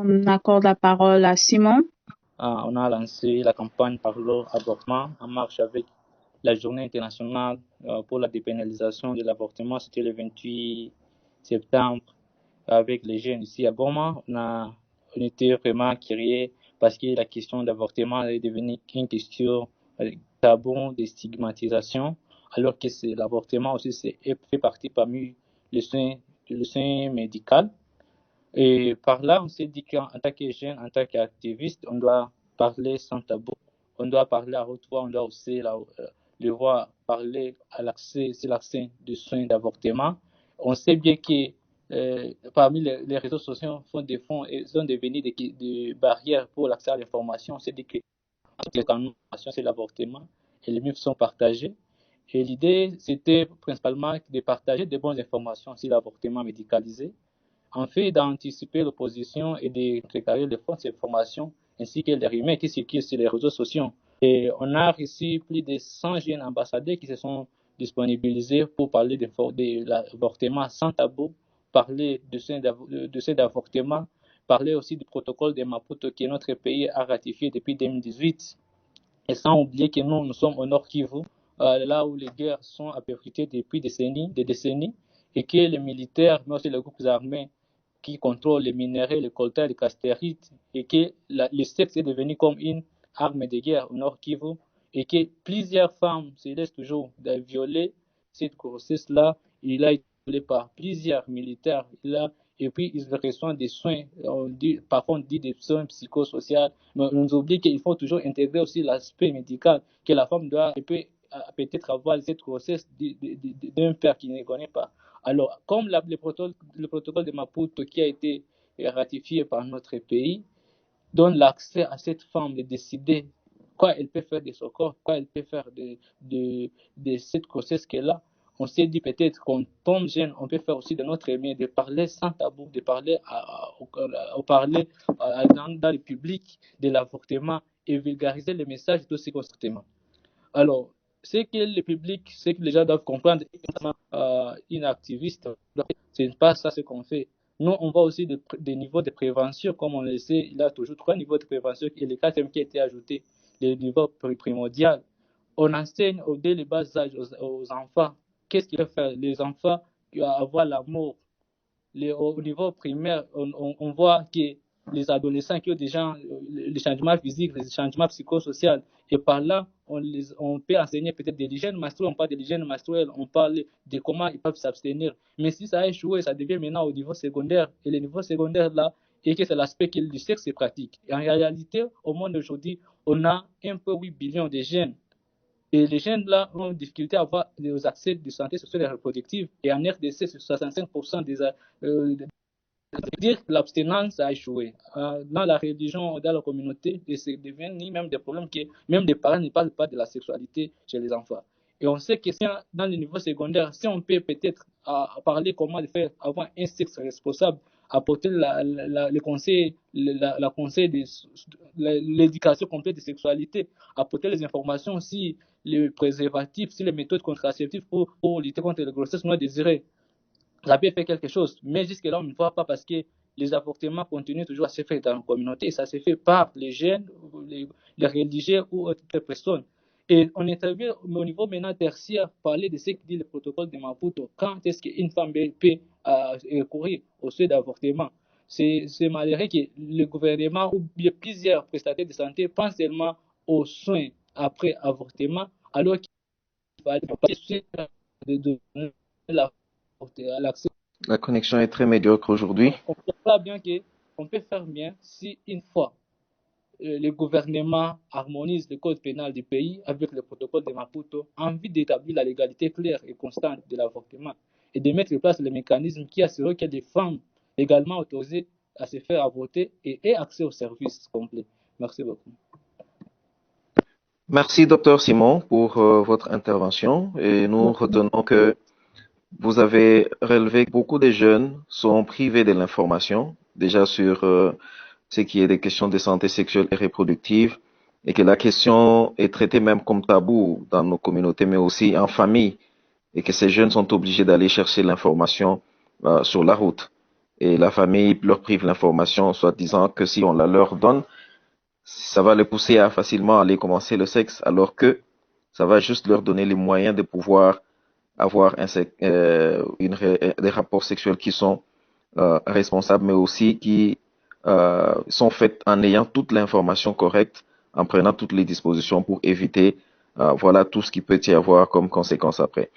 On accorde la parole à Simon. On a lancé la campagne Parlons avortement en marche avec la journée internationale pour la dépénalisation de l'avortement. C'était le 28 septembre avec les jeunes ici à Goma. On était vraiment curieux parce que la question d'avortement est devenue une question tabou, de stigmatisation, alors que l'avortement aussi fait partie parmi les soins médicaux. Et par là, on s'est dit qu'en tant que jeune, en tant qu'activiste, on doit parler sans tabou. On doit parler à haute voix, on doit aussi le voir parler à l'accès, c'est l'accès des soins d'avortement. On sait bien que parmi les réseaux sociaux sont devenus des barrières pour l'accès à l'information. On s'est dit que les canaux c'est l'avortement et les mythes sont partagés. Et l'idée, c'était principalement de partager des bonnes informations sur l'avortement médicalisé, en fait d'anticiper l'opposition et de préparer les fausses informations ainsi que les rumeurs qui circulent sur les réseaux sociaux. Et on a reçu plus de 100 jeunes ambassadeurs qui se sont disponibilisés pour parler de l'avortement sans tabou, parler de soins d'avortement, parler aussi du protocole de Maputo que notre pays a ratifié depuis 2018. Et sans oublier que nous sommes au Nord Kivu, là où les guerres sont à perpétuer depuis des décennies, et que les militaires, mais aussi les groupes armés qui contrôlent les minerais, les coltan, les castérites, et que le sexe est devenu comme une arme de guerre au Nord Kivu, et que plusieurs femmes se laissent toujours violer. Cette grossesse-là, il a été violé par plusieurs militaires. Et puis, ils reçoivent des soins, parfois on dit des soins psychosociaux, mais on nous oublie qu'il faut toujours intégrer aussi l'aspect médical, que la femme doit peut-être avoir cette grossesse d'un père qui ne connaît pas. Alors, comme le protocole de Maputo qui a été ratifié par notre pays donne l'accès à cette femme de décider quoi elle peut faire de son corps, quoi elle peut faire de cette grossesse qu'elle a, on s'est dit peut-être qu'on tombe jeune, on peut faire aussi de notre mieux, de parler sans tabou, de parler, dans le public de l'avortement et vulgariser les messages de ce consentement. Alors, ce que le public, ce que les gens doivent comprendre, une activiste, ce n'est pas ça ce qu'on fait. Nous, on voit aussi des niveaux de prévention, comme on le sait, il y a toujours 3 niveaux de prévention, et le 4e qui a été ajouté, le niveau primordial. On enseigne dès le bas âge aux enfants, qu'est-ce qu'ils peuvent faire. Les enfants avoir l'amour. Au niveau primaire, on voit que les adolescents qui ont déjà les changements physiques, les changements psychosociaux, et par là, on peut enseigner peut-être de l'hygiène menstruelle, on parle de l'hygiène menstruelle, on parle de comment ils peuvent s'abstenir. Mais si ça a échoué, ça devient maintenant au niveau secondaire. Et le niveau secondaire, là, et que c'est l'aspect du sexe se pratique. Et en réalité, au monde d'aujourd'hui, on a un peu 8 billions de jeunes. Et les jeunes là ont une difficulté à avoir des accès de santé sexuelle et reproductive. Et en RDC, c'est 65% dire que l'abstinence a échoué. Dans la religion, dans la communauté, et c'est devenu même des problèmes que même les parents ne parlent pas de la sexualité chez les enfants. Et on sait que dans le niveau secondaire, si on peut peut-être parler comment faire avoir un sexe responsable, apporter le conseil, l'éducation complète de sexualité, apporter les informations sur les préservatifs, sur les méthodes contraceptives pour lutter contre les grossesses non désirées. Ça peut faire quelque chose, mais jusque-là, on ne voit pas parce que les avortements continuent toujours à se faire dans la communauté et ça se fait par les jeunes, les religieux ou autres personnes. Et on intervient au niveau maintenant tertiaire, parler de ce que dit le protocole de Maputo. Quand est-ce qu'une femme peut recourir au sujet d'avortement? C'est malheureux que le gouvernement ou bien plusieurs prestataires de santé pensent seulement aux soins après avortement, alors qu'il fallait de l'accès. La connexion est très médiocre aujourd'hui. On peut bien qu'on peut faire bien si une fois le gouvernement harmonise le code pénal du pays avec le protocole de Maputo en vue d'établir la légalité claire et constante de l'avortement et de mettre en place le mécanisme qui assurera qu'il y a des femmes légalement autorisées à se faire avorter et aient accès aux services complets. Merci beaucoup. Merci, Dr Simon, pour votre intervention. Et nous retenons que vous avez relevé que beaucoup de jeunes sont privés de l'information, déjà sur ce qui est des questions de santé sexuelle et reproductive, et que la question est traitée même comme tabou dans nos communautés, mais aussi en famille, et que ces jeunes sont obligés d'aller chercher l'information sur la route. et la famille leur prive l'information, soit disant que si on la leur donne, ça va les pousser à facilement aller commencer le sexe, alors que ça va juste leur donner les moyens de pouvoir avoir des rapports sexuels qui sont responsables, mais aussi qui sont faits en ayant toute l'information correcte, en prenant toutes les dispositions pour éviter voilà tout ce qui peut y avoir comme conséquence après.